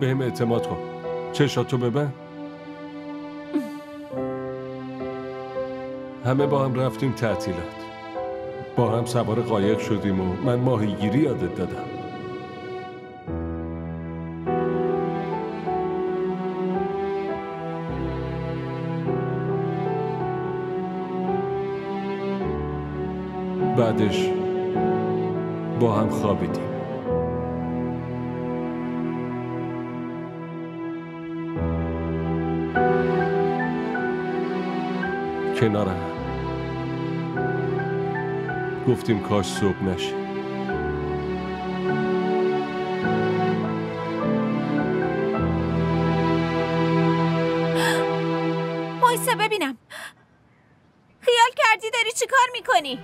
بهم اعتماد کن. چشاتو ببند. همه با هم رفتیم تعطیلات. با هم سوار قایق شدیم و من ماهیگیری یادت دادم. بعدش با هم خوابیدیم. کنار هم گفتیم کاش صبح نشه. وایسا ببینم. خیال کردی داری چی کار میکنی؟